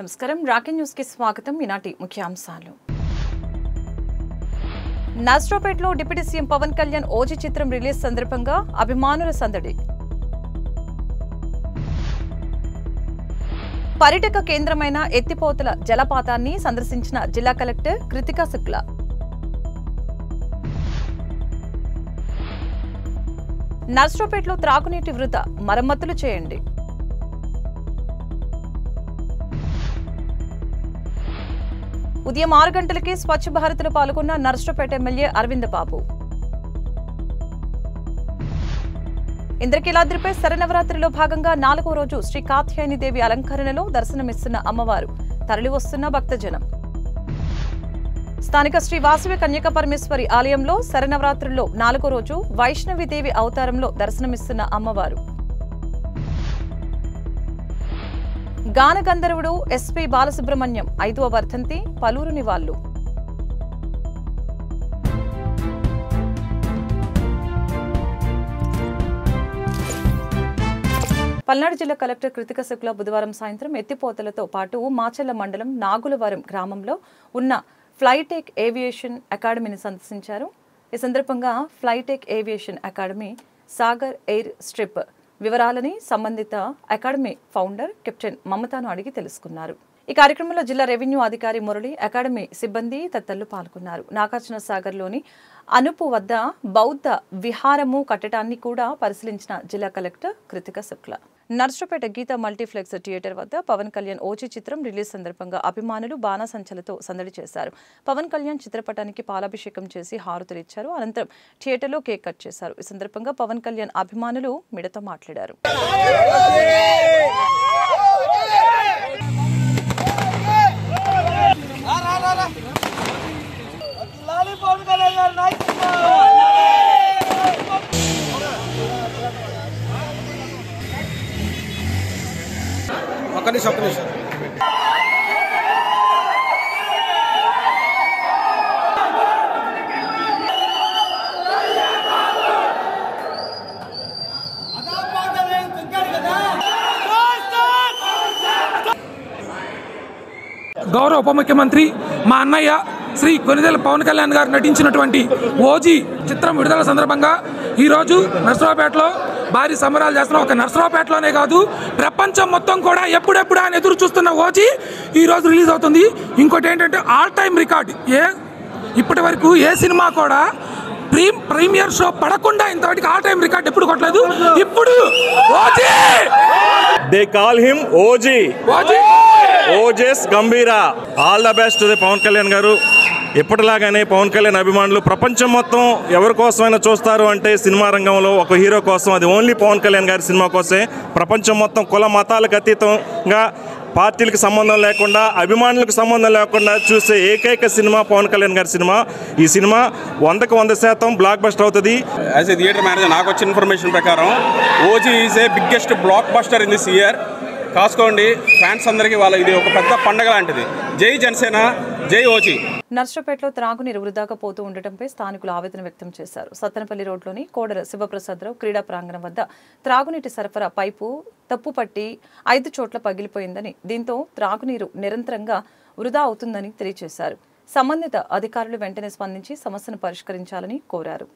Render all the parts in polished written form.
నమస్కారం Rocky news కి స్వాగతం. ఈనాటి ముఖ్యాంశాలు. నర్సరావుపేటలో deputy CM Pawan Kalyan OG చిత్రం రిలీజ్ సందర్భంగా అభిమానుల సందడి. పర్యాటక కేంద్రమైన ఎత్తిపోతల జలపాతాన్ని సందర్శించిన జిల్లా కలెక్టర్ కృతికా శుక్లా. నర్సరావుపేటలో త్రాగునీటి వృధా మరమ్మతులు చేయండి. ఉదయం 6 గంటలకి స్వచ్ఛ భారత్లో పాల్గొన్న నర్సరావుపేట ఎమ్మెల్యే అరవింద్ బాబు. ఇంద్రకీలాద్రిపై శరన్నవరాత్రిలో భాగంగా 4వ రోజు శ్రీ కాత్యాయని దేవి అలంకరణలో దర్శనమిస్తున్న అమ్మవారు, తరలివస్తున్న భక్తజనం. స్థానిక శ్రీ వాసవి కన్యకా పరమేశ్వరి ఆలయంలో శరన్నవరాత్రుల్లో 4వ రోజు వైష్ణవిదేవి అవతారంలో దర్శనమిస్తున్న అమ్మవారు. గాన గంధర్వుడు ఎస్పీ బాలసుబ్రహ్మణ్యం 5వ వర్ధంతి, పలువురు నివాళులు. పల్నాడు జిల్లా కలెక్టర్ కృతికా శుక్లా బుధవారం సాయంత్రం ఎత్తిపోతలతో పాటు మాచర్ల మండలం నాగులవరం గ్రామంలో ఉన్న ఫ్లైటెక్ ఏవియేషన్ అకాడమీని సందర్శించారు. ఈ సందర్భంగా Flytech aviation academy Sagar airstrip వివరాలని సంబంధిత అకాడమీ ఫౌండర్ కెప్టెన్ మమతాను అడిగి తెలుసుకున్నారు. ఈ కార్యక్రమంలో జిల్లా రెవెన్యూ అధికారి మురళి, అకాడమీ సిబ్బంది తదితరులు పాల్గొన్నారు. నాగార్జున సాగర్లోని అనుపు వద్ద బౌద్ధ విహారము కట్టడాన్ని కూడా పరిశీలించిన జిల్లా collector Kritika Shukla. Narasaraopet Geetha multiplex theatre వద్ద పవన్ కళ్యాణ్ ఓజీ చిత్రం రిలీజ్ సందర్భంగా అభిమానులు బాణసంచలతో సందడి చేశారు. పవన్ కళ్యాణ్ చిత్రపటానికి పాలాభిషేకం చేసి హారతులిచ్చారు. అనంతరం థియేటర్లో కేక్ కట్ చేశారు. ఈ సందర్భంగా పవన్ కళ్యాణ్ అభిమానులు మీడియాతో మాట్లాడారు. గౌరవ ఉప ముఖ్యమంత్రి మా అన్నయ్య శ్రీ కొనిదెల పవన్ కళ్యాణ్ గారు నటించినటువంటి ఓజీ చిత్రం విడుదల సందర్భంగా ఈరోజు నర్సరావుపేటలో భారీ సంబరాలు చేస్తున్నాం. ఒక నర్సరావుపేటలోనే కాదు, ప్రపంచం మొత్తం కూడా ఎప్పుడెప్పుడు అని ఎదురు చూస్తున్న ఓజీ ఈరోజు రిలీజ్ అవుతుంది. ఇంకోటి ఏంటంటే ఆల్ టైమ్ రికార్డ్, ఇప్పటి వరకు ఏ సినిమా కూడా ప్రీమియర్ షో పడకుండా ఇంతవరకు ఆల్ టైమ్ రికార్డ్ ఎప్పుడు కొట్టలేదు. ఇప్పుడు OG, they call him OG, Ojas Gambheera. All the best Pawan Kalyan garu. ఎప్పటిలాగానే పవన్ కళ్యాణ్ అభిమానులు ప్రపంచం మొత్తం ఎవరి కోసమైనా చూస్తారు అంటే సినిమా రంగంలో ఒక హీరో కోసం, అది ఓన్లీ పవన్ కళ్యాణ్ గారి సినిమా కోసమే. ప్రపంచం మొత్తం కుల మతాలకు అతీతంగా, పార్టీలకు సంబంధం లేకుండా, అభిమానులకు సంబంధం లేకుండా చూసే ఏకైక సినిమా పవన్ కళ్యాణ్ గారి సినిమా. ఈ సినిమా 100కు 100% బ్లాక్ బస్టర్ అవుతుంది. యాజ్ ఏ థియేటర్ మేనేజర్ నాకు వచ్చిన ఇన్ఫర్మేషన్ ప్రకారం OG is a biggest blockbuster in this year. కాసుకోండి ఫ్యాన్స్ అందరికీ, వాళ్ళ ఇది ఒక పెద్ద పండగ లాంటిది. జై జనసేన, జై ఓజీ. నర్సరావుపేటలో త్రాగునీరు వృధాగా పోతూ ఉండటంపై స్థానికులు ఆవేదన వ్యక్తం చేశారు. సత్తెనపల్లి రోడ్లోని కోడర శివప్రసాదరావు క్రీడా ప్రాంగణం వద్ద త్రాగునీటి సరఫరా పైపు తప్పుపట్టి 5 చోట్ల పగిలిపోయిందని, దీంతో త్రాగునీరు నిరంతరంగా వృధా అవుతుందని తెలియజేశారు. సంబంధిత అధికారులు వెంటనే స్పందించి సమస్యను పరిష్కరించాలని కోరారు.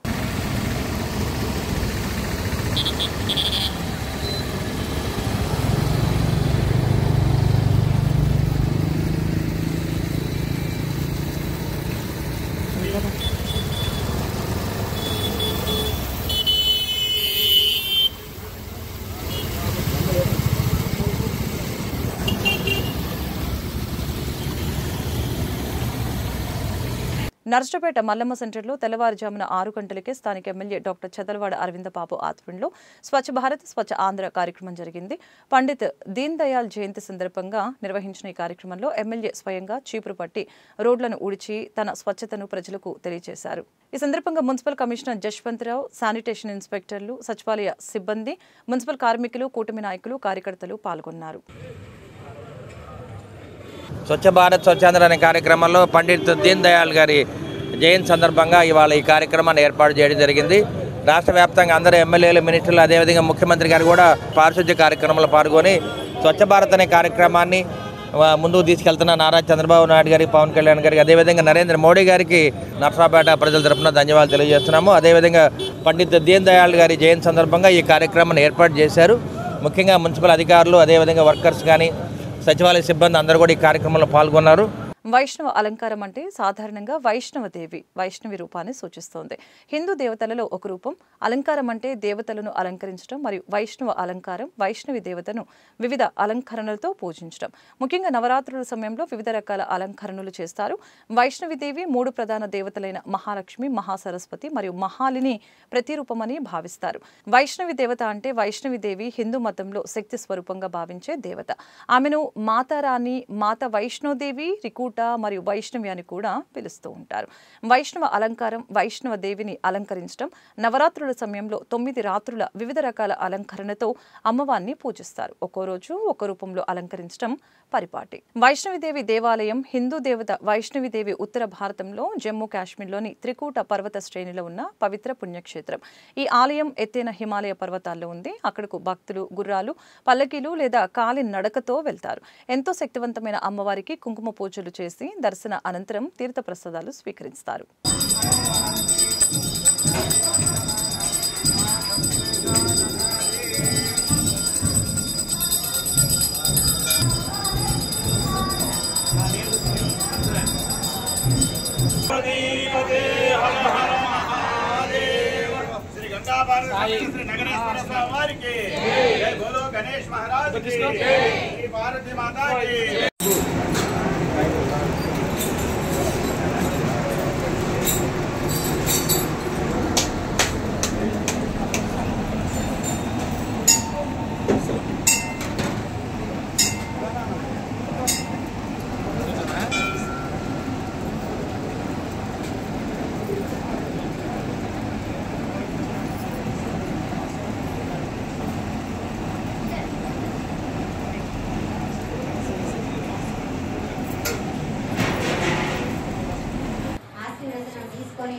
నర్సరావుపేట మల్లమ్మ సెంటర్లో తెల్లవారుజామున 6 గంటలకే స్థానిక ఎమ్మెల్యే డాక్టర్ చదలవాడ అరవింద్ బాబు ఆధ్వర్యంలో స్వచ్ఛ భారత్ స్వచ్ఛ ఆంధ్ర కార్యక్రమం జరిగింది. పండిత్ దీన్ దయాళ్ జయంతి సందర్భంగా నిర్వహించిన ఈ కార్యక్రమంలో ఎమ్మెల్యే స్వయంగా చీపురు పట్టి రోడ్లను ఊడ్చి తన స్వచ్ఛతను ప్రజలకు తెలియజేశారు. ఈ సందర్భంగా మున్సిపల్ కమిషనర్ జశ్వంతరావు, శానిటేషన్ ఇన్స్పెక్టర్లు, సచివాలయ సిబ్బంది, మున్సిపల్ కార్మికులు, కూటమి నాయకులు, కార్యకర్తలు పాల్గొన్నారు. స్వచ్ఛ భారత్ స్వచ్ఛాంధ్ర అనే కార్యక్రమంలో పండిత్ దీన్ దయాళ్ గారి జయంతి సందర్భంగా ఇవాళ ఈ కార్యక్రమాన్ని ఏర్పాటు చేయడం జరిగింది. రాష్ట్ర వ్యాప్తంగా అందరూ ఎమ్మెల్యేలు, మినిస్టర్లు, అదేవిధంగా ముఖ్యమంత్రి గారు కూడా పారిశుద్ధ్య కార్యక్రమంలో పాల్గొని స్వచ్ఛ భారత్ అనే కార్యక్రమాన్ని ముందుకు తీసుకెళ్తున్న నారా చంద్రబాబు నాయుడు గారికి, పవన్ కళ్యాణ్ గారికి, అదేవిధంగా నరేంద్ర మోడీ గారికి నర్సరావుపేట ప్రజల తరఫున ధన్యవాదాలు తెలియజేస్తున్నాము. అదేవిధంగా పండిత్ దీన్ దయాళ్ గారి జయంతి సందర్భంగా ఈ కార్యక్రమాన్ని ఏర్పాటు చేశారు. ముఖ్యంగా మున్సిపల్ అధికారులు, అదేవిధంగా వర్కర్స్ కానీ, సచివాలయ సిబ్బంది అందరూ కూడా ఈ కార్యక్రమంలో పాల్గొన్నారు. వైష్ణవ అలంకారం అంటే సాధారణంగా వైష్ణవదేవి, వైష్ణవి రూపాన్ని సూచిస్తోంది. హిందూ దేవతలలో ఒక రూపం. అలంకారం అంటే దేవతలను అలంకరించడం, మరియు వైష్ణవ అలంకారం వైష్ణవి దేవతను వివిధ అలంకరణలతో పూజించడం. ముఖ్యంగా నవరాత్రుల సమయంలో వివిధ రకాల అలంకరణలు చేస్తారు. వైష్ణవిదేవి 3 ప్రధాన దేవతలైన మహాలక్ష్మి, మహాసరస్వతి మరియు మహాలిని ప్రతిరూపమని భావిస్తారు. వైష్ణవి దేవత అంటే వైష్ణవిదేవి హిందూ మతంలో శక్తి స్వరూపంగా భావించే దేవత. ఆమెను మాతారాణి, మాత వైష్ణోదేవి, రికూట మరియు వైష్ణవి అని కూడా పిలుస్తూ ఉంటారు. వైష్ణవ అలంకారం వైష్ణవ దేవిని అలంకరించడం. నవరాత్రుల సమయంలో 9 రాత్రుల వివిధ రకాల అలంకరణతో అమ్మవారిని పూజిస్తారు. ఒక్కో రోజు ఒక్కో రూపంలో అలంకరించడం పరిపాటి. వైష్ణవిదేవి దేవాలయం హిందూ దేవత వైష్ణవిదేవి ఉత్తర భారతంలో జమ్మూ కాశ్మీర్లోని త్రికూట పర్వత శ్రేణిలో ఉన్న పవిత్ర పుణ్యక్షేత్రం. ఈ ఆలయం ఎత్తైన హిమాలయ పర్వతాల్లో ఉంది. అక్కడకు భక్తులు గుర్రాలు, పల్లకీలు లేదా కాలి నడకతో వెళ్తారు. ఎంతో శక్తివంతమైన అమ్మవారికి కుంకుమ పూజలు చేసి దర్శన అనంతరం తీర్థప్రసాదాలు స్వీకరిస్తారు.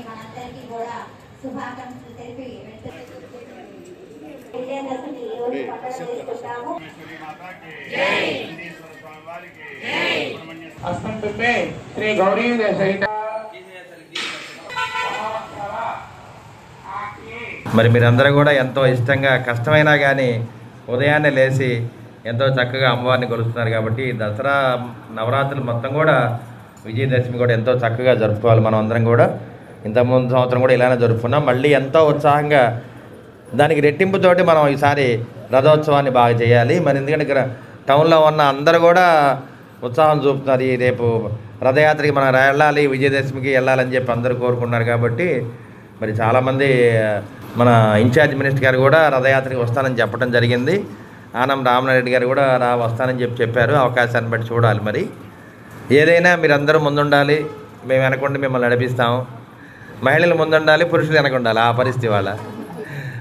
మనందరికీ కూడా శుభాకాంక్షలు తెలిపి శ్రీ గౌరీ సహిత మరి మీరందరూ కూడా ఎంతో ఇష్టంగా కష్టమైనా కానీ ఉదయాన్నే లేచి ఎంతో చక్కగా అమ్మవారిని కొలుస్తున్నారు. కాబట్టి దసరా నవరాత్రులు మొత్తం కూడా విజయదశమి కూడా ఎంతో చక్కగా జరుపుకోవాలి. మనం అందరం కూడా ఇంతకుముందు సంవత్సరం కూడా ఇలానే జరుపుకున్నాం. మళ్ళీ ఎంతో ఉత్సాహంగా దానికి రెట్టింపుతోటి మనం ఈసారి రథోత్సవాన్ని బాగా చేయాలి. మరి ఎందుకంటే ఇక్కడ టౌన్లో ఉన్న అందరూ కూడా ఉత్సాహం చూపుతున్నారు. ఈ రేపు రథయాత్రకి మనం వెళ్ళాలి, విజయదశమికి వెళ్ళాలని చెప్పి అందరూ కోరుకున్నారు. కాబట్టి మరి చాలామంది మన ఇన్ఛార్జ్ మినిస్టర్ గారు కూడా రథయాత్రకి వస్తానని చెప్పడం జరిగింది. ఆనం రామనారెడ్డి గారు కూడా వస్తానని చెప్పారు. అవకాశాన్ని బట్టి చూడాలి. మరి ఏదైనా మీరందరూ ముందుండాలి, మేము వెనకుండి మిమ్మల్ని నడిపిస్తాము. మహిళలు ముందుండాలి, పురుషులు వెనకుండాలి. ఆ పరిస్థితి వాళ్ళ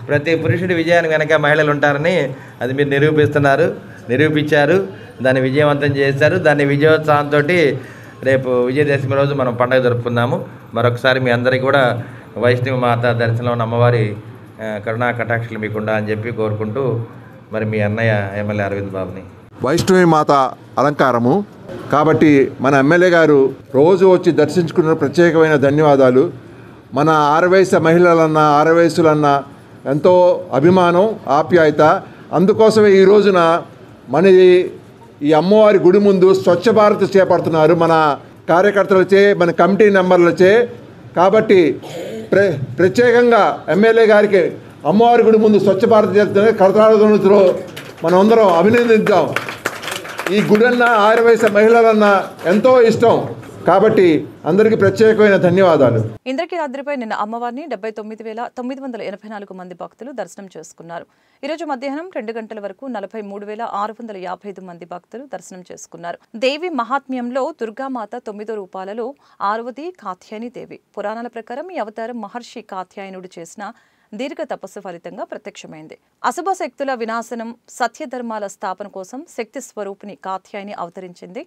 ప్రతి పురుషుడి విజయానికి వెనక మహిళలు ఉంటారని అది మీరు నిరూపించారు. దాన్ని విజయవంతం చేశారు. దాన్ని విజయోత్సాహంతో రేపు విజయదశమి రోజు మనం పండుగ జరుపుకుందాము. మరొకసారి మీ అందరికీ కూడా వైష్ణవి మాత దర్శనంలో ఉన్న అమ్మవారి కరుణా కటాక్షలు మీకుండా అని చెప్పి కోరుకుంటూ మరి మీ అన్నయ్య ఎమ్మెల్యే అరవింద్ బాబుని. వైష్ణవి మాత అలంకారము కాబట్టి మన ఎమ్మెల్యే గారు రోజు వచ్చి దర్శించుకున్న ప్రత్యేకమైన ధన్యవాదాలు. మన ఆరవయసు మహిళలన్నా ఆరవయసులన్నా ఎంతో అభిమానం, ఆప్యాయత. అందుకోసమే ఈ రోజున మన ఈ అమ్మవారి గుడి ముందు స్వచ్ఛ భారత్ చేపడుతున్నారు మన కార్యకర్తలచే, మన కమిటీ మెంబర్లచే. కాబట్టి ప్రత్యేకంగా ఎమ్మెల్యే గారికి అమ్మవారి గుడి ముందు స్వచ్ఛ భారత్ చేస్తున్న కరతాళధ్వనులతో మనం అందరం అభినందిద్దాం. ఈ గుడన్న ఆరవయసు మహిళలన్నా ఎంతో ఇష్టం కాబట్టి అందరికీ ప్రత్యేకమైన ధన్యవాదాలు. ఇంద్రకీలాద్రిపై నిన్న అమ్మవారిని 79,984 మంది భక్తులు దర్శనం చేసుకున్నారు. ఈరోజు మధ్యాహ్నం 2 గంటల వరకు 43,655 మంది భక్తులు దర్శనం చేసుకున్నారు. దేవి మహాత్మ్యంలో దుర్గామాత 9 రూపాలలో 6వది కాత్యాయని దేవి. పురాణాల ప్రకారం ఈ అవతారం మహర్షి కాత్యాయనుడు చేసిన దీర్ఘ తపస్సు ఫలితంగా ప్రత్యక్షమైంది. అశుభ శక్తుల వినాశనం, సత్యధర్మాల స్థాపన కోసం శక్తి స్వరూపిణి కాత్యాయని అవతరించింది.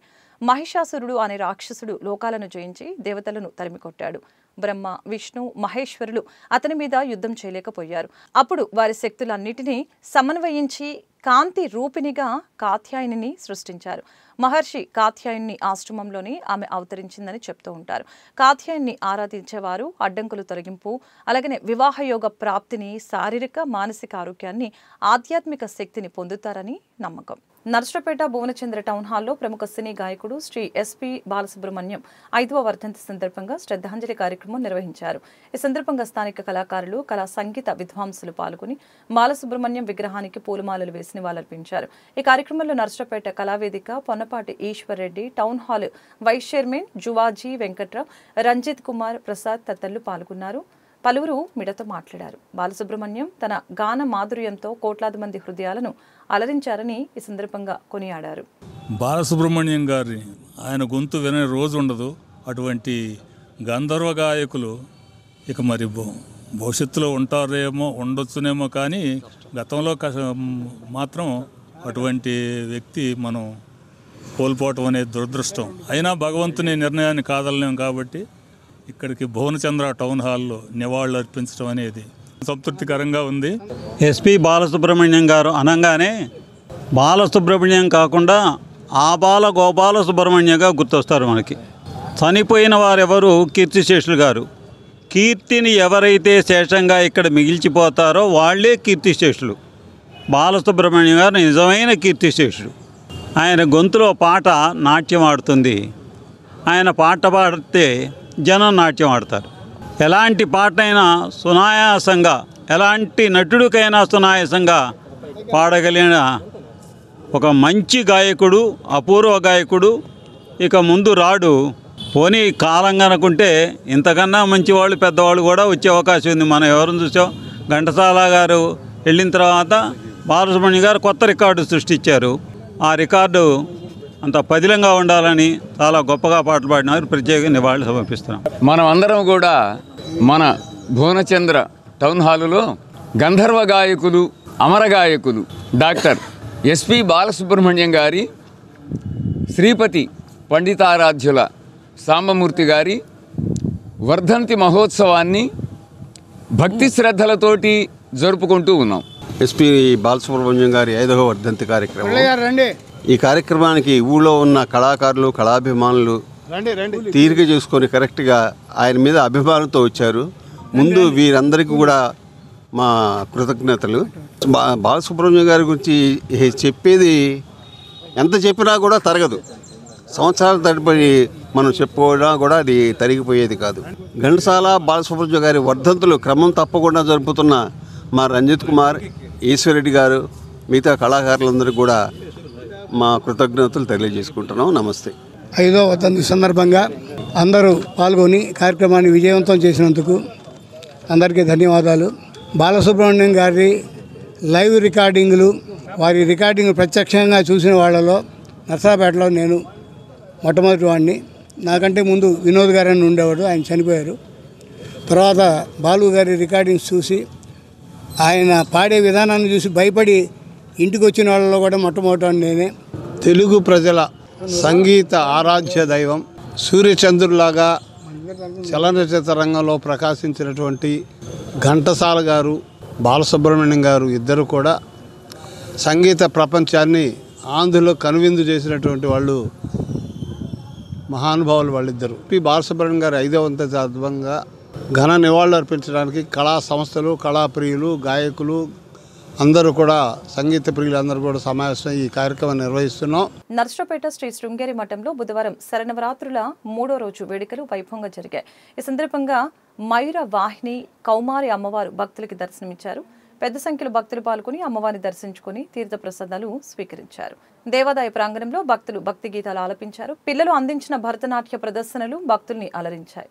మహిషాసురుడు అనే రాక్షసుడు లోకాలను జయించి దేవతలను తరిమికొట్టాడు. బ్రహ్మ, విష్ణు, మహేశ్వరులు అతని మీద యుద్ధం చేయలేకపోయారు. అప్పుడు వారి శక్తులన్నిటినీ సమన్వయించి కాంతి రూపిణిగా కాత్యాయనిని సృష్టించారు. మహర్షి కాత్యాయని ఆశ్రమంలోని ఆమె అవతరించిందని చెప్తూ ఉంటారు. కాత్యాయని ఆరాధించేవారు అడ్డంకులు తొలగింపు, అలాగనే వివాహయోగ ప్రాప్తిని, శారీరక మానసిక ఆరోగ్యాన్ని, ఆధ్యాత్మిక శక్తిని పొందుతారని నమ్మకం. నర్సరావుపేట భువనచంద్ర టౌన్ హాల్లో ప్రముఖ సినీ గాయకుడు శ్రీ ఎస్పీ బాలసుబ్రహ్మణ్యం 5వ వర్ధంతి సందర్భంగా శ్రద్ధాంజలి కార్యక్రమం నిర్వహించారు. ఈ సందర్భంగా స్థానిక కళాకారులు, కళా సంగీత విద్వాంసులు పాల్గొని బాలసుబ్రహ్మణ్యం విగ్రహానికి పూలమాలలు వేసి నివాళులర్పించారు. ఈ కార్యక్రమంలో Narasaraopet Kalavedika, Ponnapati Eshwar Reddy, town hall vice chairman Juvaji Venkatrao, Ranjith Kumar Prasad తదితరులు పాల్గొన్నారు. పలువురు మీడియాతో మాట్లాడారు. బాలసుబ్రహ్మణ్యం తన గాన మాధుర్యంతో కోట్లాది మంది హృదయాలను అలరించారని ఈ సందర్భంగా కొనియాడారు. బాలసుబ్రహ్మణ్యం గారిని ఆయన గొంతు వినే రోజు ఉండదు. అటువంటి గంధర్వ గాయకులు ఇక మరి భవిష్యత్తులో ఉంటారేమో, ఉండొచ్చునేమో, కానీ గతంలో మాత్రం అటువంటి వ్యక్తి మనం కోల్పోవటం అనేది దురదృష్టం. అయినా భగవంతుని నిర్ణయాన్ని కాదలేం కాబట్టి ఇక్కడికి భువనచంద్ర టౌన్ హాల్లో నివాళులు అర్పించడం అనేది సంతృప్తికరంగా ఉంది. ఎస్పీ బాలసుబ్రహ్మణ్యం గారు అనగానే బాలసుబ్రహ్మణ్యం కాకుండా ఆబాల గోపాల సుబ్రహ్మణ్యంగా గుర్తొస్తారు మనకి. చనిపోయిన వారెవరు కీర్తిశేషులు గారు. కీర్తిని ఎవరైతే శేషంగా ఇక్కడ మిగిల్చిపోతారో వాళ్లే కీర్తిశేషులు. బాలసుబ్రహ్మణ్యం గారు నిజమైన కీర్తిశేషుడు. ఆయన గొంతులో పాట నాట్యం ఆడుతుంది. ఆయన పాట పాడితే జనం నాట్యం ఆడతారు. ఎలాంటి పాటైనా సునాయాసంగా, ఎలాంటి నటుడికైనా సునాయాసంగా పాడగలిగిన ఒక మంచి గాయకుడు, అపూర్వ గాయకుడు. ఇక ముందు రాడు. పోనీ కాలం కనుకుంటే ఇంతకన్నా మంచివాళ్ళు, పెద్దవాళ్ళు కూడా వచ్చే అవకాశం ఉంది. మనం ఎవరిని చూసాం, ఘంటసాల గారు వెళ్ళిన తర్వాత బాలసుబ్రహ్మణ్యం గారు కొత్త రికార్డు సృష్టించారు. ఆ రికార్డు అంత పదిలంగా ఉండాలని చాలా గొప్పగా పాటలు పాడినారు. ప్రత్యేక నివాళులు సమర్పిస్తున్నాం. మనం అందరం కూడా మన భువనచంద్ర టౌన్ హాలులో గంధర్వ గాయకులు, అమర గాయకులు డాక్టర్ ఎస్పీ బాలసుబ్రహ్మణ్యం గారి, శ్రీపతి పండితారాధ్యుల సాంబమూర్తి గారి వర్ధంతి మహోత్సవాన్ని భక్తి శ్రద్ధలతోటి జరుపుకుంటూ ఉన్నాం. ఎస్పీ బాలసుబ్రహ్మణ్యం గారి 5వ వర్ధంతి కార్యక్రమం. ఈ కార్యక్రమానికి ఊళ్ళో ఉన్న కళాకారులు, కళాభిమానులు తీరిక చేసుకొని కరెక్ట్గా ఆయన మీద అభిమానంతో వచ్చారు. ముందు వీరందరికీ కూడా మా కృతజ్ఞతలు. బాలసుబ్రహ్మణ్యం గారి గురించి చెప్పేది ఎంత చెప్పినా కూడా తరగదు. సంవత్సరాల తరబడి మనం చెప్పుకోవడా కూడా అది తరిగిపోయేది కాదు. ఘంటసాల బాలసుబ్రహ్మణ్యం గారి వర్ధంతులు క్రమం తప్పకుండా జరుపుతున్న మా రంజిత్ కుమార్, ఈశ్వర్ రెడ్డి గారు, మిగతా కళాకారులందరూ కూడా మా కృతజ్ఞతలు తెలియజేసుకుంటున్నాం. నమస్తే. 5వ వర్ధంతి సందర్భంగా అందరూ పాల్గొని కార్యక్రమాన్ని విజయవంతం చేసినందుకు అందరికీ ధన్యవాదాలు. బాలసుబ్రహ్మణ్యం గారి లైవ్ రికార్డింగ్లు, వారి రికార్డింగ్ ప్రత్యక్షంగా చూసిన వాళ్ళలో నర్సరావుపేటలో నేను మొట్టమొదటి వాడిని. నాకంటే ముందు వినోద్ గారని ఉండేవాడు, ఆయన చనిపోయారు. తర్వాత బాలు గారి రికార్డింగ్స్ చూసి, ఆయన పాడే విధానాన్ని చూసి భయపడి ఇంటికి వచ్చిన వాళ్ళలో కూడా మొట్టమొదటి నేనే. తెలుగు ప్రజల సంగీత ఆరాధ్య దైవం, సూర్యచంద్రులాగా చలనచిత్ర రంగంలో ప్రకాశించినటువంటి ఘంటసాల గారు, బాలసుబ్రహ్మణ్యం గారు ఇద్దరు కూడా సంగీత ప్రపంచాన్ని ఆంధ్రలో కనువిందు చేసినటువంటి వాళ్ళు, మహానుభావులు వాళ్ళిద్దరు. పి బాలసుబ్రహ్మణ్యం గారు 5వ వర్ధంతి సందర్భంగా ఘన నివాళులు అర్పించడానికి కళా సంస్థలు, కళాప్రియులు, గాయకులు అందరూ కూడా, సంగీత ప్రియులు అందరూ కూడా సమావేశం ఈ కార్యక్రమం నిర్వహిస్తున్నాం. నర్సరావుపేట శ్రీ శృంగేరి మఠంలో బుధవారం శరన్నవరాత్రుల 3వ రోజు వేడుకలు వైభవంగా జరిగాయి. ఈ సందర్భంగా మయూర వాహిని కౌమారి అమ్మవారు భక్తులకి దర్శనమిచ్చారు. పెద్ద సంఖ్యలో భక్తులు పాల్గొని అమ్మవారిని దర్శించుకుని తీర్థ ప్రసాదాలు స్వీకరించారు. దేవాదాయ ప్రాంగణంలో భక్తులు భక్తి గీతాలు ఆలపించారు. పిల్లలు అందించిన భరతనాట్య ప్రదర్శనలు భక్తుల్ని అలరించాయి.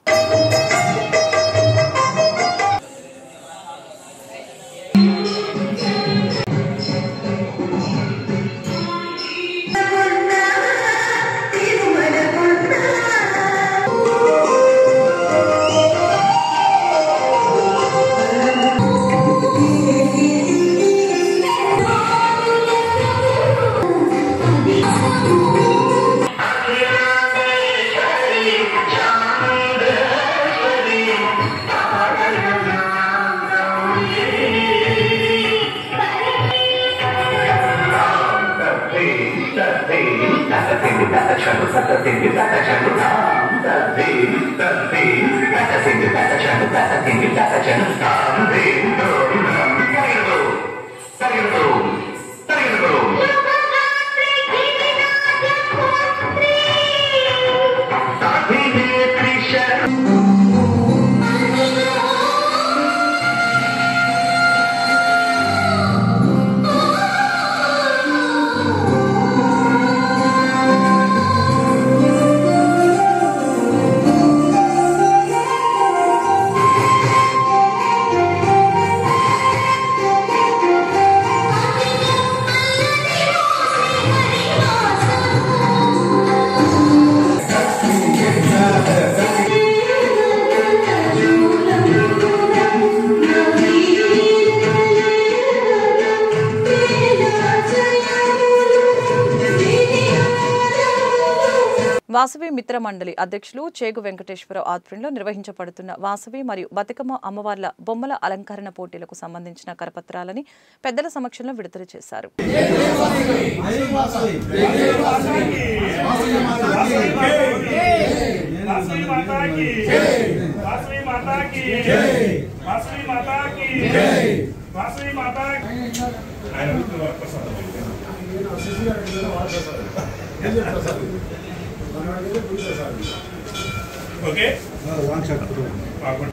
వాసవి మిత్ర మండలి అధ్యక్షులు చేగు వెంకటేశ్వరరావు ఆధ్వర్యంలో నిర్వహించబడుతున్న వాసవి మరియు బతుకమ్మ అమ్మవార్ల బొమ్మల అలంకరణ పోటీలకు సంబంధించిన కరపత్రాలని పెద్దల సమక్షంలో విడుదల చేశారు.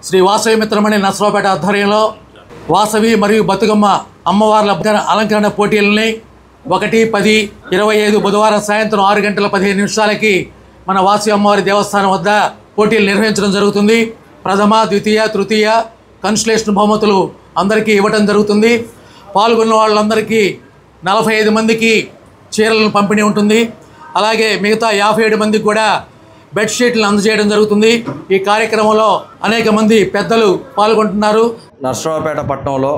శ్రీ వాసవి మిత్రమణి నర్సరావుపేట ఆధ్వర్యంలో వాసవి మరియు బతుకమ్మ అమ్మవార్ల అలంకరణ పోటీలని 1-10-25 బుధవారం సాయంత్రం 6:15 మన వాసవి అమ్మవారి దేవస్థానం వద్ద పోటీలు నిర్వహించడం జరుగుతుంది. ప్రథమ, ద్వితీయ, తృతీయ కన్స్టలేషన్ బహుమతులు అందరికీ ఇవ్వడం జరుగుతుంది. పాల్గొన్న వాళ్ళందరికీ 45 మందికి చీరలను పంపిణీ ఉంటుంది. అలాగే మిగతా 57 మందికి కూడా బెడ్షీట్లను అందజేయడం జరుగుతుంది. ఈ కార్యక్రమంలో అనేక మంది పెద్దలు పాల్గొంటున్నారు. నర్సరావుపేట పట్టణంలో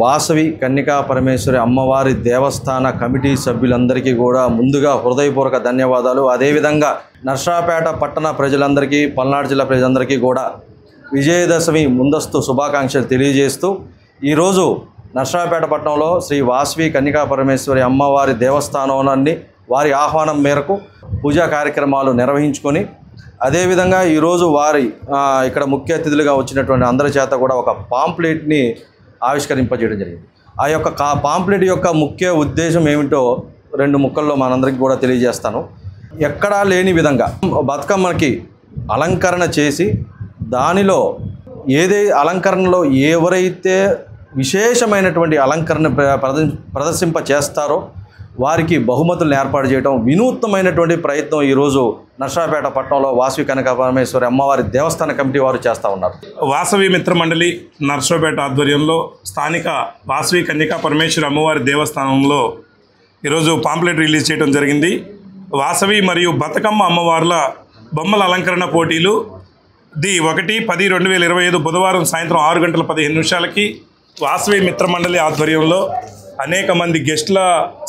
వాసవి కన్యకా పరమేశ్వరి అమ్మవారి దేవస్థాన కమిటీ సభ్యులందరికీ కూడా ముందుగా హృదయపూర్వక ధన్యవాదాలు. అదేవిధంగా నర్సరావుపేట పట్టణ ప్రజలందరికీ, పల్నాడు జిల్లా ప్రజలందరికీ కూడా విజయదశమి ముందస్తు శుభాకాంక్షలు తెలియజేస్తూ ఈరోజు నర్సరావుపేట పట్టణంలో శ్రీ వాసవి కన్యకా పరమేశ్వరి అమ్మవారి దేవస్థానాన్ని వారి ఆహ్వానం మేరకు పూజా కార్యక్రమాలు నిర్వహించుకొని అదేవిధంగా ఈరోజు వారి ఇక్కడ ముఖ్య అతిథులుగా వచ్చినటువంటి అందరి చేత కూడా ఒక పాంప్లెట్ని ఆవిష్కరింపజేయడం జరిగింది. ఆ యొక్క పాంప్లెట్ యొక్క ముఖ్య ఉద్దేశం ఏమిటో 2 ముక్కల్లో మనందరికీ కూడా తెలియజేస్తాను. ఎక్కడా లేని విధంగా బతుకమ్మకి అలంకరణ చేసి దానిలో అలంకరణలో ఎవరైతే విశేషమైనటువంటి అలంకరణ ప్రదర్శింప చేస్తారో వారికి బహుమతులను ఏర్పాటు చేయడం వినూత్నమైనటువంటి ప్రయత్నం ఈరోజు నర్సరావుపేట పట్టణంలో వాసవి కనక పరమేశ్వరి అమ్మవారి దేవస్థాన కమిటీ వారు చేస్తూ ఉన్నారు. వాసవి మిత్ర మండలి నర్సరావుపేట ఆధ్వర్యంలో స్థానిక వాసవి కన్యకా పరమేశ్వరి అమ్మవారి దేవస్థానంలో ఈరోజు పాంప్లెట్ రిలీజ్ చేయడం జరిగింది. వాసవి మరియు బతుకమ్మ అమ్మవార్ల బొమ్మల అలంకరణ పోటీలు 1-10-2025 బుధవారం సాయంత్రం 6:15 వాసవి మిత్ర మండలి ఆధ్వర్యంలో అనేక మంది గెస్టుల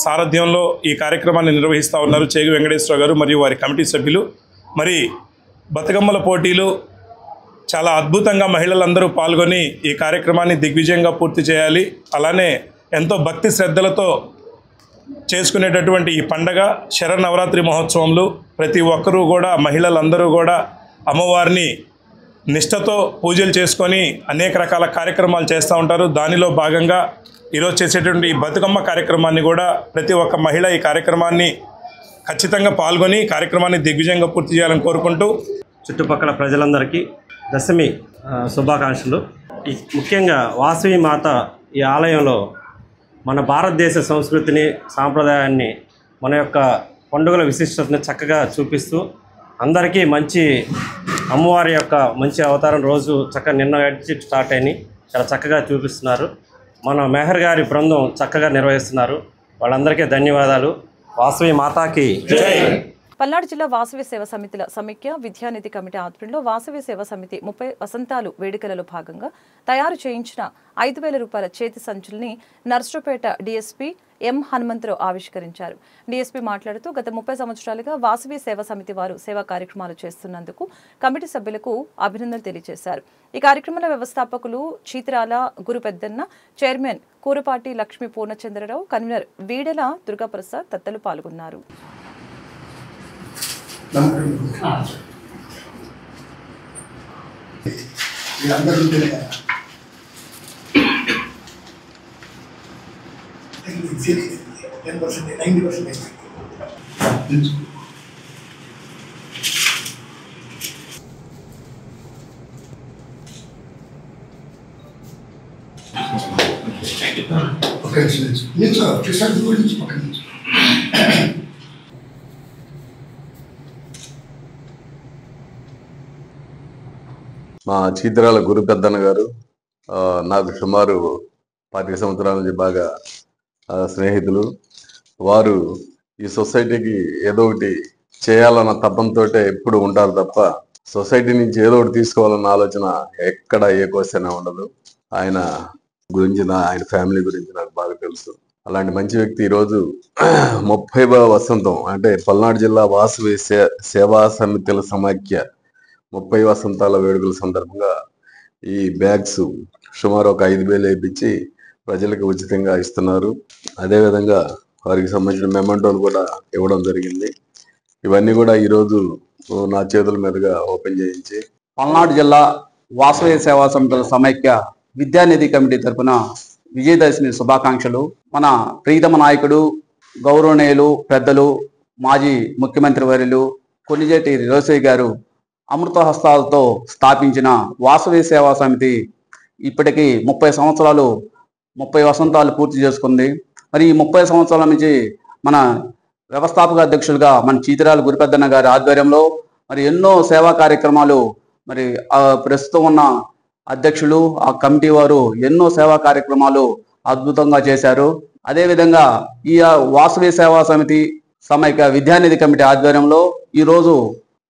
సారథ్యంలో ఈ కార్యక్రమాన్ని నిర్వహిస్తూ ఉన్నారు చేగు వెంకటేశ్వర గారు మరియు వారి కమిటీ సభ్యులు. మరి బతుకమ్మల పోటీలు చాలా అద్భుతంగా మహిళలందరూ పాల్గొని ఈ కార్యక్రమాన్ని దిగ్విజయంగా పూర్తి చేయాలి. అలానే ఎంతో భక్తి శ్రద్ధలతో చేసుకునేటటువంటి ఈ పండగ శరన్నవరాత్రి మహోత్సవంలో ప్రతి ఒక్కరూ కూడా మహిళలందరూ కూడా అమ్మవారిని నిష్ఠతో పూజలు చేసుకొని అనేక రకాల కార్యక్రమాలు చేస్తూ ఉంటారు. దానిలో భాగంగా ఈరోజు చేసేటువంటి బతుకమ్మ కార్యక్రమాన్ని కూడా ప్రతి ఒక్క మహిళ ఈ కార్యక్రమాన్ని ఖచ్చితంగా పాల్గొని కార్యక్రమాన్ని దిగ్విజయంగా పూర్తి చేయాలని కోరుకుంటూ చుట్టుపక్కల ప్రజలందరికీ దశమి శుభాకాంక్షలు. ముఖ్యంగా వాసవి మాత ఈ ఆలయంలో మన భారతదేశ సంస్కృతిని, సాంప్రదాయాన్ని, మన యొక్క పండుగల విశిష్టతను చక్కగా చూపిస్తూ అందరికీ మంచి అమ్మవారి యొక్క మంచి అవతారం రోజు చక్కగా నిన్న స్టార్ట్ అయినాయి, చాలా చక్కగా చూపిస్తున్నారు. మన మెహర్ గారి బృందం చక్కగా నిర్వహిస్తున్నారు. వాళ్ళందరికీ ధన్యవాదాలు. వాసవి మాతాకి జై. పల్నాడు జిల్లా వాసవి సేవ సమితిల సమైక్య విద్యానిధి కమిటీ ఆధ్వర్యంలో వాసవి సేవ సమితి 30 వసంతాలు వేడుకలలో భాగంగా తయారు చేయించిన 5,000 రూపాయల చేతి సంచుల్ని నర్సరావుపేట డీఎస్పీ ఎం హనుమంతరావు ఆవిష్కరించారు. డీఎస్పీ మాట్లాడుతూ గత 30 సంవత్సరాలుగా వాసవి సేవ సమితి వారు సేవా కార్యక్రమాలు చేస్తున్నందుకు కమిటీ సభ్యులకు అభినందనలు తెలియజేశారు. ఈ కార్యక్రమంలో వ్యవస్థాపకులు చీతిరాల గురుపెద్దన్న, చైర్మన్ కూరపాటి లక్ష్మీ పూర్ణచంద్రరావు, కన్వీనర్ వీడెల దుర్గాప్రసాద్ తదితరులు పాల్గొన్నారు. మా చీతరాల గురు పెద్దన్న గారు నాకు సుమారు 10 సంవత్సరాల నుంచి బాగా స్నేహితులు. వారు ఈ సొసైటీకి ఏదో ఒకటి చేయాలన్న తపంతో ఎప్పుడు ఉంటారు తప్ప సొసైటీ నుంచి ఏదో ఒకటి తీసుకోవాలన్న ఆలోచన ఎక్కడ ఏ క్వశ్చన్ ఉండదు. ఆయన గురించి ఆయన ఫ్యామిలీ గురించి నాకు బాగా తెలుసు. అలాంటి మంచి వ్యక్తి ఈరోజు 30వ వసంతం అంటే పల్నాడు జిల్లా వాసవి సేవా సమితుల సమాఖ్య 30 వసంతాల వేడుకల సందర్భంగా ఈ బ్యాగ్స్ సుమారు ఒక 5,000 వేయించి ప్రజలకు ఉచితంగా ఇస్తున్నారు. అదేవిధంగా వారికి సంబంధించిన మెమంటోలు కూడా ఇవ్వడం జరిగింది. ఇవన్నీ కూడా ఈరోజు నా చేతుల మీదుగా ఓపెన్ చేయించి పల్నాడు జిల్లా వాసవి సేవా సమితుల సమైక్య విద్యానిధి కమిటీ తరఫున విజయదశమి శుభాకాంక్షలు. మన ప్రీతమ నాయకుడు గౌరవనీయులు పెద్దలు మాజీ ముఖ్యమంత్రి వర్యులు కొణిజేటి రోసయ్య గారు అమృత హస్తాలతో స్థాపించిన వాసవి సేవా సమితి ఇప్పటికీ 30 వసంతాలు పూర్తి చేసుకుంది. మరి ఈ 30 సంవత్సరాల నుంచి మన వ్యవస్థాపక అధ్యక్షులుగా మన చీతిరాల గురుపెద్దన్న గారి ఆధ్వర్యంలో మరి ఎన్నో సేవా కార్యక్రమాలు మరి ప్రస్తుతం ఉన్న అధ్యక్షులు ఆ కమిటీ వారు ఎన్నో సేవా కార్యక్రమాలు అద్భుతంగా చేశారు. అదేవిధంగా ఈ వాసవి సేవా సమితి సమైక్య విద్యానిధి కమిటీ ఆధ్వర్యంలో ఈరోజు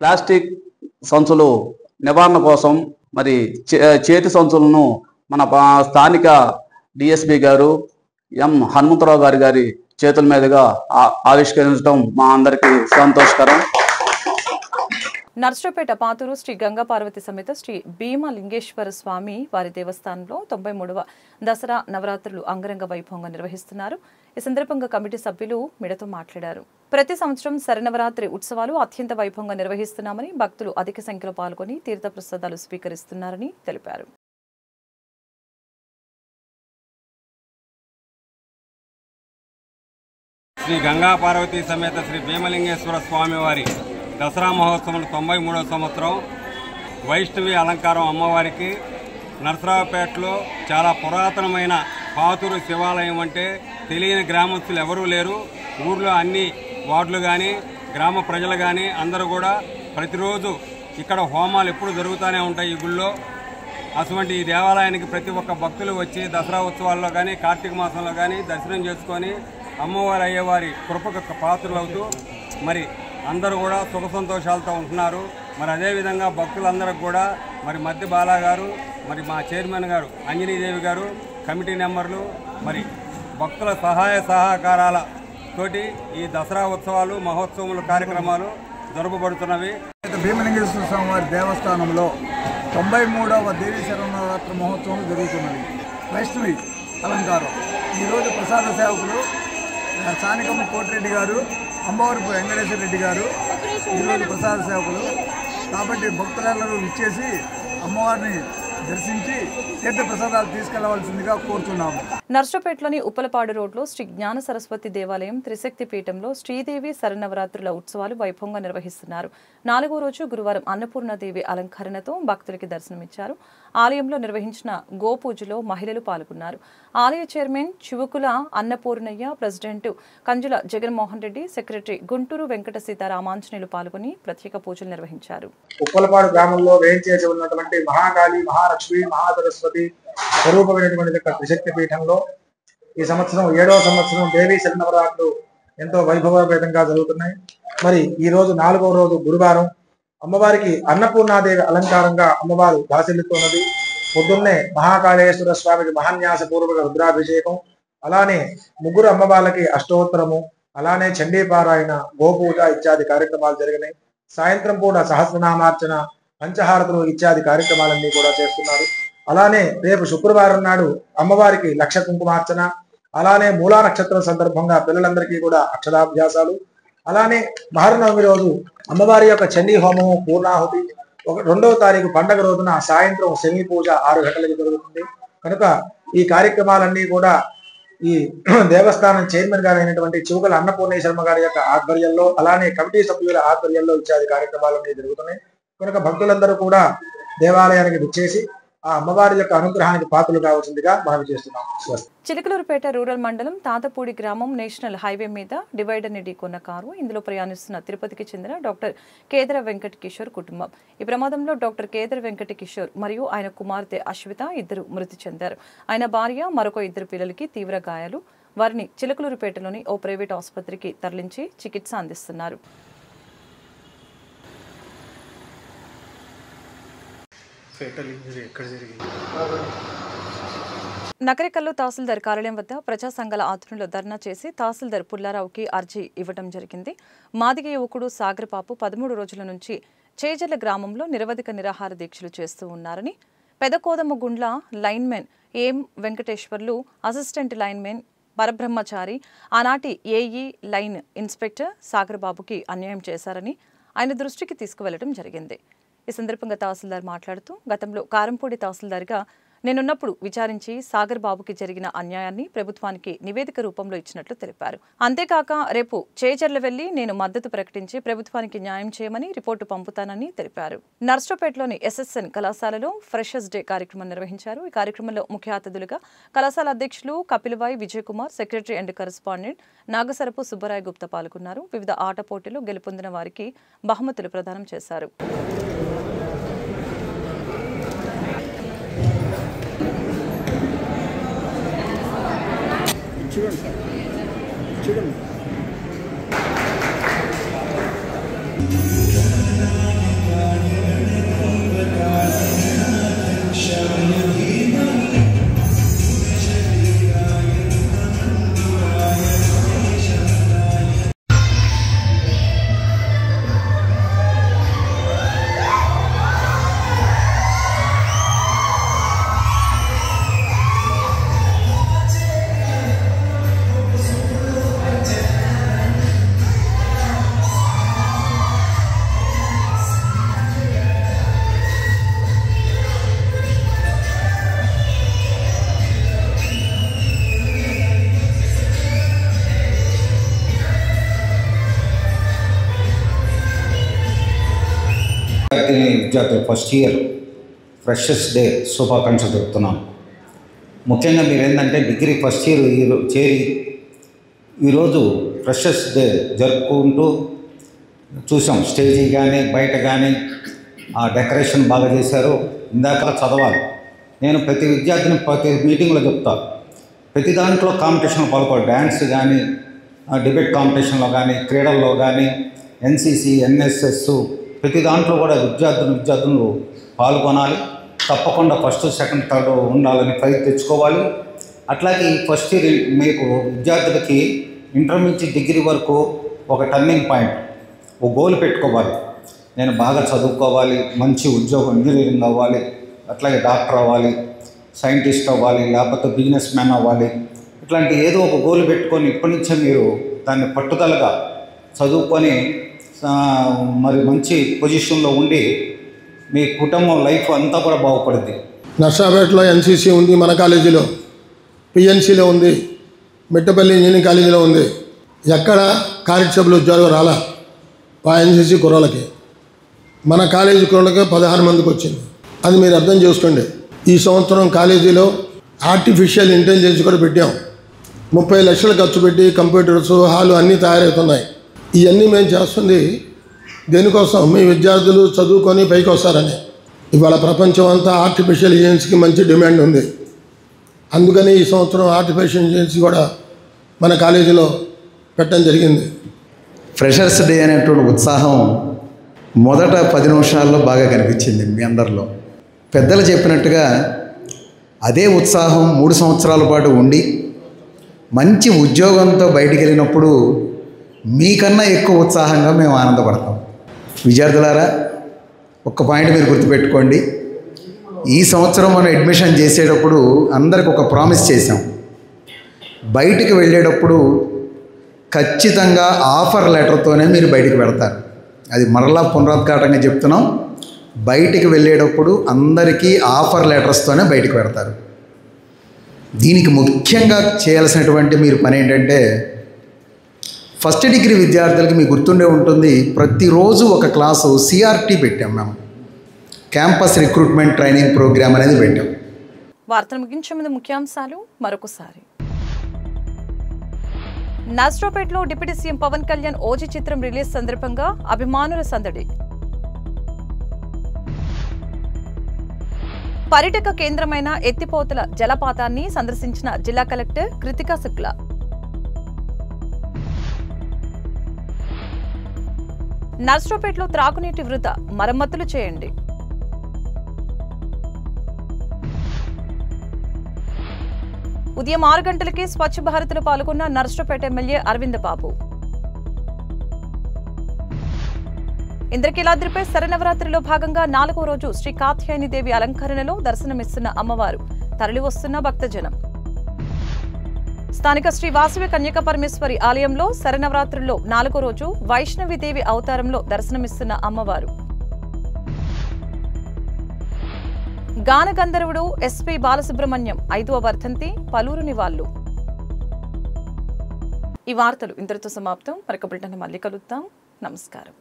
ప్లాస్టిక్ సంచులు నివారణ కోసం మరి చేతి సంచులను మన స్థానిక డిఎస్పి గారు ఎం హనుమంతరావు గారి చేతుల మీదుగా ఆవిష్కరించడం మా అందరికీ సంతోషకరం. నర్సరావుపేట పాతూరు శ్రీ గంగా పార్వతి సమేత శ్రీ భీమలింగేశ్వర స్వామి వారి దేవస్థానంలో 93వ దసరా నవరాత్రులు అంగరంగ వైభవంగా నిర్వహిస్తున్నారు. ఈ సందర్భంగా కమిటీ సభ్యులు మీడియాతో మాట్లాడారు. ప్రతి సంవత్సరం శరన్నవరాత్రి ఉత్సవాలు అత్యంత వైభవంగా నిర్వహిస్తున్నామని, భక్తులు అధిక సంఖ్యలో పాల్గొని తీర్థప్రసాదాలు స్వీకరిస్తున్నారని తెలిపారు. శ్రీ గంగా పార్వతీ సమేత శ్రీ భీమలింగేశ్వర స్వామి వారి దసరా మహోత్సవం 93వ సంవత్సరం వైష్ణవి అలంకారం అమ్మవారికి నర్సరావుపేటలో చాలా పురాతనమైన పాతూరు శివాలయం అంటే తెలియని గ్రామస్తులు ఎవరూ లేరు. ఊర్లో అన్ని వార్డులు కానీ గ్రామ ప్రజలు కానీ అందరూ కూడా ప్రతిరోజు ఇక్కడ హోమాలు ఎప్పుడు జరుగుతూనే ఉంటాయి ఈ గుళ్ళో. అటువంటి ఈ దేవాలయానికి ప్రతి ఒక్క భక్తులు వచ్చి దసరా ఉత్సవాల్లో కానీ కార్తీక మాసంలో కానీ దర్శనం చేసుకొని అమ్మవారి అయ్యవారి కృపకు పాత్రలు అవుతూ మరి అందరూ కూడా సుఖ సంతోషాలతో ఉంటున్నారు. మరి అదేవిధంగా భక్తులందరికీ కూడా మరి మధ్య బాలా గారు, మరి మా చైర్మన్ గారు అంజనీదేవి గారు, కమిటీ మెంబర్లు, మరి భక్తుల సహాయ సహకారాలతోటి ఈ దసరా ఉత్సవాలు మహోత్సవములు కార్యక్రమాలు జరుపబడుతున్నవి. భీమలింగేశ్వర స్వామి వారి దేవస్థానంలో 93వ దేవీ శరన్నవరాత్రి మహోత్సవం జరుగుతున్నది. వైష్ణవి అలంకారం ఈరోజు ప్రసాద సేవకులు స్థానికమ్మ కోటిరెడ్డి గారు, అమ్మవారిపు వెంకటేశ్వర రెడ్డి గారు ఈరోజు ప్రసాద సేవకులు. కాబట్టి భక్తులందరూ ఇచ్చేసి అమ్మవారిని దర్శించి తీర్థ ప్రసాదాలు తీసుకెళ్లవలసిందిగా కోరుతున్నాము. నర్సరావుపేటలోని ఉప్పలపాడు రోడ్లో శ్రీ జ్ఞాన సరస్వతి దేవాలయం త్రిశక్తి పీఠంలో శ్రీదేవి శరన్నవరాత్రుల ఉత్సవాలు వైభవంగా నిర్వహిస్తున్నారు. 4వ రోజు గురువారం అన్నపూర్ణాదేవి అలంకరణతో భక్తులకి దర్శనమిచ్చారు. ఆలయంలో నిర్వహించిన గోపూజలో మహిళలు పాల్గొన్నారు. ఆలయ చైర్మన్ చివుకుల అన్నపూర్ణయ్య, ప్రెసిడెంట్ కంజుల జగన్మోహన్ రెడ్డి, సెక్రటరీ గుంటూరు వెంకట సీతారామాంజనేయులు పాల్గొని ప్రత్యేక పూజలు నిర్వహించారు. ఉప్పలపాడు గ్రామంలో వేయించేసి ఉన్నటువంటి మహాకాళి, మహాలక్ష్మి, మహాసరస్వతి స్వరూపమైనటువంటి త్రిశక్తి పీఠంలో ఈ సంవత్సరం 7వ సంవత్సరం దేవీ శరన్నవరాత్రులు ఎంతో వైభవపేతంగా జరుగుతున్నాయి. మరి ఈ రోజు 4వ రోజు గురువారం అమ్మవారికి అన్నపూర్ణాదేవి అలంకారంగా అమ్మవారు దాసిల్లుతున్నది. పొద్దున్నే మహాకాళేశ్వర స్వామికి మహాన్యాసపూర్వక రుద్రాభిషేకం, అలానే ముగ్గురు అమ్మవార్లకి అష్టోత్తరము, అలానే చండీపారాయణ, గోపూజ ఇత్యాది కార్యక్రమాలు జరిగినాయి. సాయంత్రం పూట సహస్రనామార్చన, పంచహారతులు ఇత్యాది కార్యక్రమాలన్నీ కూడా చేస్తున్నారు. అలానే రేపు శుక్రవారం నాడు అమ్మవారికి లక్ష కుంకుమార్చన, అలానే మూలా నక్షత్రం సందర్భంగా పిల్లలందరికీ కూడా అక్షరాభ్యాసాలు, అలానే మహర్నవమి రోజు అమ్మవారి యొక్క చండీ హోమము పూర్ణాహుతి 2వ తారీఖు పండగ రోజున సాయంత్రం శని పూజ 6 గంటలకు జరుగుతుంది. కనుక ఈ కార్యక్రమాలన్నీ కూడా ఈ దేవస్థానం చైర్మన్ గారు అయినటువంటి చివుకల అన్నపూర్ణేశ్వరమ్మ గారి యొక్క ఆధ్వర్యంలో, అలానే కమిటీ సభ్యుల ఆధ్వర్యంలో ఇత్యాది కార్యక్రమాలన్నీ జరుగుతున్నాయి. కనుక భక్తులందరూ కూడా దేవాలయానికి విచ్చేసి ఆ అమ్మవారి యొక్క అనుగ్రహానికి పాత్రలు కావాల్సిందిగా మనవి చేస్తున్నాం. చిలకలూరుపేట రూరల్ మండలం తాతపూడి గ్రామం నేషనల్ హైవే మీద డివైడర్ని ఢీకొన్న కారు, ఇందులో ప్రయాణిస్తున్న తిరుపతికి చెందిన డాక్టర్ కేదర వెంకట కిషోర్ కుటుంబం. ఈ ప్రమాదంలో డాక్టర్ కేదర వెంకట కిషోర్ మరియు ఆయన కుమార్తె అశ్విత ఇద్దరు మృతి చెందారు. ఆయన భార్య మరొక 2 పిల్లలకి తీవ్ర గాయాలు. వారిని చిలకలూరుపేటలోని ఓ ప్రైవేట్ ఆసుపత్రికి తరలించి చికిత్స అందిస్తున్నారు. నకరికల్లు తహసీల్దార్ కార్యాలయం వద్ద ప్రజా సంఘాల ఆధ్వర్యంలో ధర్నా చేసి తహసీల్దార్ పుల్లారావుకి అర్జీ ఇవ్వడం జరిగింది. మాదిగ యువకుడు సాగరబాబు 13 రోజుల నుంచి చేజర్ల గ్రామంలో నిరవధిక నిరాహార దీక్షలు చేస్తూ ఉన్నారని, పెదకోదమ్మగుండ్ల లైన్మెన్ ఏం వెంకటేశ్వర్లు, అసిస్టెంట్ లైన్మెన్ పరబ్రహ్మచారి, ఆనాటి ఏఈ లైన్ ఇన్స్పెక్టర్ సాగరబాబుకి అన్యాయం చేశారని ఆయన దృష్టికి తీసుకువెళ్లడం జరిగింది. ఈ సందర్భంగా తహసీల్దార్ మాట్లాడుతూ, గతంలో కారంపూడి తహసీల్దార్గా నేనున్నప్పుడు విచారించి సాగర్ బాబుకి జరిగిన అన్యాయాన్ని ప్రభుత్వానికి నివేదిక రూపంలో ఇచ్చినట్లు తెలిపారు. అంతేకాక రేపు చేజర్ల వెళ్లి నేను మద్దతు ప్రకటించి ప్రభుత్వానికి న్యాయం చేయమని రిపోర్టు పంపుతానని తెలిపారు. నర్సరావుపేటలోని ఎస్ఎస్ఎన్ కళాశాలలో ఫ్రెషర్స్ డే కార్యక్రమం నిర్వహించారు. ఈ కార్యక్రమంలో ముఖ్య అతిథులుగా కళాశాల అధ్యక్షులు Kapilavai Vijay Kumar, secretary and correspondent Nagasarapu Subbarai Gupta పాల్గొన్నారు. వివిధ ఆట పోటీలు గెలుపొందిన వారికి బహుమతులు ప్రదానం చేశారు. విద్యార్థులు ఫస్ట్ ఇయర్ ఫ్రెషర్స్ డే శుభాకాంక్షలు చెప్తున్నాను. ముఖ్యంగా మీరు ఏంటంటే డిగ్రీ ఫస్ట్ ఇయర్ చేరి ఈరోజు ఫ్రెషర్స్ డే జరుపుకుంటూ చూసాం. స్టేజీ కానీ బయట కానీ ఆ డెకరేషన్ బాగా చేశారు. ఇందాక చదవాలి. నేను ప్రతి విద్యార్థిని ప్రతి మీటింగ్లో చెప్తాను, ప్రతి దాంట్లో కాంపిటీషన్లో పాల్గొనాలి. డ్యాన్స్ కానీ, డిబేట్ కాంపిటీషన్లో కానీ, క్రీడల్లో కానీ, ఎన్సీసీ, ఎన్ఎస్ఎస్ ప్రతి దాంట్లో కూడా విద్యార్థులు పాల్గొనాలి. తప్పకుండా ఫస్ట్, సెకండ్, థర్డ్ ఉండాలని ప్రైజ్ తెచ్చుకోవాలి. అట్లాగే ఫస్ట్ ఇయర్ మీకు విద్యార్థులకి ఇంటర్ నుంచి డిగ్రీ వరకు ఒక టర్నింగ్ పాయింట్, ఒక గోల్ పెట్టుకోవాలి. నేను బాగా చదువుకోవాలి, మంచి ఉద్యోగం, ఇంజనీరింగ్ అవ్వాలి, అట్లాగే డాక్టర్ అవ్వాలి, సైంటిస్ట్ అవ్వాలి, లేకపోతే బిజినెస్ మ్యాన్ అవ్వాలి. ఇట్లాంటి ఏదో ఒక గోల్ పెట్టుకొని ఇప్పటి నుంచే మీరు దాన్ని పట్టుదలగా చదువుకొని మరి మంచి పొజిషన్లో ఉండి మీ కుటుంబం లైఫ్ అంతా కూడా బాగుపడుద్ది. నర్సాపేటలో ఎన్సీసీ ఉంది, మన కాలేజీలో పిఎన్సీలో ఉంది, మిట్టపల్లి ఇంజనీరింగ్ కాలేజీలో ఉంది. ఎక్కడ కానిస్టేబుల్ ఉద్యోగం రాలా ఆ ఎన్సీసీ కుర్రోళ్ళకి. మన కాలేజీ కుర్రోళ్ళకి 16 మందికి వచ్చింది. అది మీరు అర్థం చేసుకోండి. ఈ సంవత్సరం కాలేజీలో ఆర్టిఫిషియల్ ఇంటెలిజెన్స్ కూడా పెట్టాం. 30 లక్షలు ఖర్చు పెట్టి కంప్యూటర్స్, హాలు అన్నీ తయారవుతున్నాయి. ఇవన్నీ మేము చేస్తుంది దేనికోసం? మీ విద్యార్థులు చదువుకొని పైకి వస్తారని. ఇవాళ ప్రపంచం అంతా ఆర్టిఫిషియల్ ఇంటెలిజెన్స్కి మంచి డిమాండ్ ఉంది. అందుకని ఈ సంవత్సరం ఆర్టిఫిషియల్ ఇంటెలిజెన్స్ కూడా మన కాలేజీలో పెట్టడం జరిగింది. ఫ్రెషర్స్ డే అనేటువంటి ఉత్సాహం మొదట 10 నిమిషాల్లో బాగా కనిపించింది మీ అందరిలో. పెద్దలు చెప్పినట్టుగా అదే ఉత్సాహం 3 సంవత్సరాల పాటు ఉండి మంచి ఉద్యోగంతో బయటికి వెళ్ళినప్పుడు మీకన్నా ఎక్కువ ఉత్సాహంగా మేము ఆనందపడతాం. విద్యార్థులారా, ఒక్క పాయింట్ మీరు గుర్తుపెట్టుకోండి. ఈ సంవత్సరం మనం అడ్మిషన్ చేసేటప్పుడు అందరికి ఒక ప్రామిస్ చేసాం. బయటికి వెళ్ళేటప్పుడు ఖచ్చితంగా ఆఫర్ లెటర్తోనే మీరు బయటికి వెళ్తారు. అది మరలా పునరుద్ఘాటంగా చెప్తున్నాం. బయటికి వెళ్ళేటప్పుడు అందరికీ ఆఫర్ లెటర్స్తోనే బయటికి పెడతారు. దీనికి ముఖ్యంగా చేయాల్సినటువంటి మీరు పని ఏంటంటే, ఫస్ట్ డిగ్రీ విద్యార్థులకి మీకు గుర్తుండే ఉంటుంది, ప్రతిరోజు ఒక క్లాసు సిఆర్టీ పెట్టాం మేము. క్యాంపస్ రిక్రూట్మెంట్ ట్రైనింగ్ ప్రోగ్రామ్ అనేది పెట్టాం. వార్తలు ముగించే ముందు ముఖ్యాంశాలు మరొకసారి. నర్సరావుపేటలో deputy CM Pawan Kalyan OG చిత్రం రిలీజ్ సందర్భంగా అభిమానుల సందడి. పర్యాటక కేంద్రమైన ఎత్తిపోతల జలపాతాన్ని సందర్శించిన జిల్లా కలెక్టర్ కృతికా శుక్లా. నర్సరావుపేటలో త్రాగునీటి వృధా మరమ్మతులు చేయండి. ఉదయం 6 గంటలకి స్వచ్ఛ భారత్లో పాల్గొన్న నర్సరావుపేట ఎమ్మెల్యే అరవింద్ బాబు. ఇంద్రకీలాద్రిపై శరన్నవరాత్రిలో భాగంగా 4వ రోజు శ్రీ కాత్యాయని దేవి అలంకరణలో దర్శనమిస్తున్న అమ్మవారు, తరలివస్తున్న భక్తజనం. స్థానిక శ్రీ వాసవి కన్యకా పరమేశ్వరి ఆలయంలో శరన్నవరాత్రుల్లో 4వ రోజు వైష్ణవిదేవి అవతారంలో దర్శనమిస్తున్న అమ్మవారు. గాన గంధర్వుడు ఎస్పీ బాలసుబ్రహ్మణ్యం 5వ వర్ధంతి, పలువురు నివాళులు. ఈ వార్తలు ఇంతటితో సమాప్తం. మరొక బులెటిన్ మళ్ళీ కలుద్దాం. నమస్కారం.